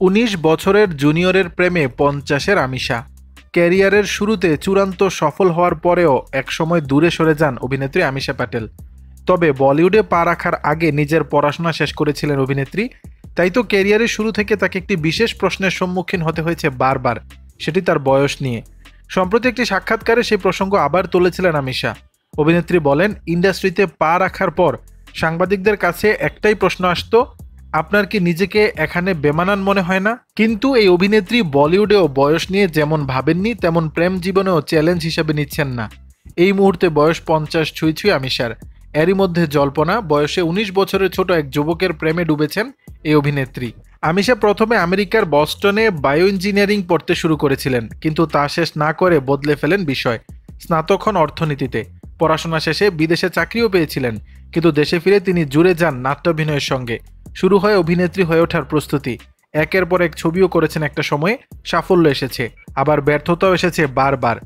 ১৯ বছরের জুনিয়রের প্রেমে ৫০-এর আমিষা। ক্যারিয়ারের শুরুতে চূড়ান্ত সফল হওয়ার পরেও একসময় দূরে সরে যান অভিনেত্রী আমিষা প্যাটেল। তবে বলিউডে পা রাখার আগে নিজের পড়াশোনা শেষ করেছিলেন অভিনেত্রী। তাই তো ক্যারিয়ারের শুরু থেকে তাকে একটি বিশেষ প্রশ্নের সম্মুখীন হতে হয়েছে বারবার, সেটি তার বয়স নিয়ে। সম্প্রতি একটি সাক্ষাৎকারে সেই প্রসঙ্গ আবার তুলেছিলেন আমিষা। অভিনেত্রী বলেন, ইন্ডাস্ট্রিতে পা রাখার পর সাংবাদিকদের কাছে একটাই প্রশ্ন আসতো, আপনার কি নিজেকে এখানে বেমানান মনে হয় না? কিন্তু এই অভিনেত্রী বলিউডেও বয়স নিয়ে যেমন ভাবেননি, তেমন প্রেম জীবনেও চ্যালেঞ্জ হিসেবে নিচ্ছেন না। এই মুহূর্তে বয়স ৫০ ছুঁই ছুঁই আমিষার। এরই মধ্যে জল্পনা, বয়সে ১৯ বছরের ছোট এক যুবকের প্রেমে ডুবেছেন এই অভিনেত্রী। আমিষা প্রথমে আমেরিকার বস্টনে বায়ো ইঞ্জিনিয়ারিং পড়তে শুরু করেছিলেন, কিন্তু তা শেষ না করে বদলে ফেলেন বিষয়। স্নাতক হন অর্থনীতিতে। পড়াশোনা শেষে বিদেশে চাকরিও পেয়েছিলেন, কিন্তু দেশে ফিরে তিনি জুড়ে যান নাট্যাভিনয়ের সঙ্গে। শুরু হয় অভিনেত্রী হয়ে ওঠার প্রস্তুতি। একের পর এক ছবিও করেছেন একটা সময়ে, সাফল্য এসেছে, আবার ব্যর্থতাও এসেছে বারবার।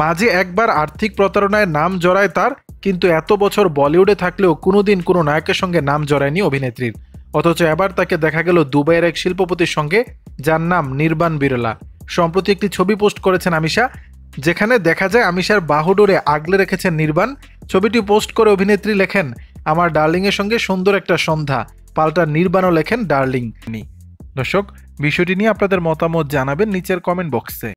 মাঝে একবার আর্থিক প্রতারণায় নাম জড়ায় তার, কিন্তু এত বছর বলিউডে থাকলেও কোনোদিন কোনো নায়কের সঙ্গে নাম জড়ায়নি অভিনেত্রীর। অথচ এবার তাকে দেখা গেল দুবাইয়ের এক শিল্পপতির সঙ্গে, যার নাম নির্বাণ বিরলা। সম্প্রতি একটি ছবি পোস্ট করেছেন আমিষা, যেখানে দেখা যায় আমিষার বাহুডোরে আগলে রেখেছেন নির্বাণ। ছবিটি পোস্ট করে অভিনেত্রী লেখেন, আমার ডার্লিংয়ের সঙ্গে সুন্দর একটা সন্ধ্যা। পাল্টা নির্বাণও লেখেন ডার্লিং। দর্শক, বিষয়টি নিয়ে আপনাদের মতামত জানাবেন নিচের কমেন্ট বক্সে।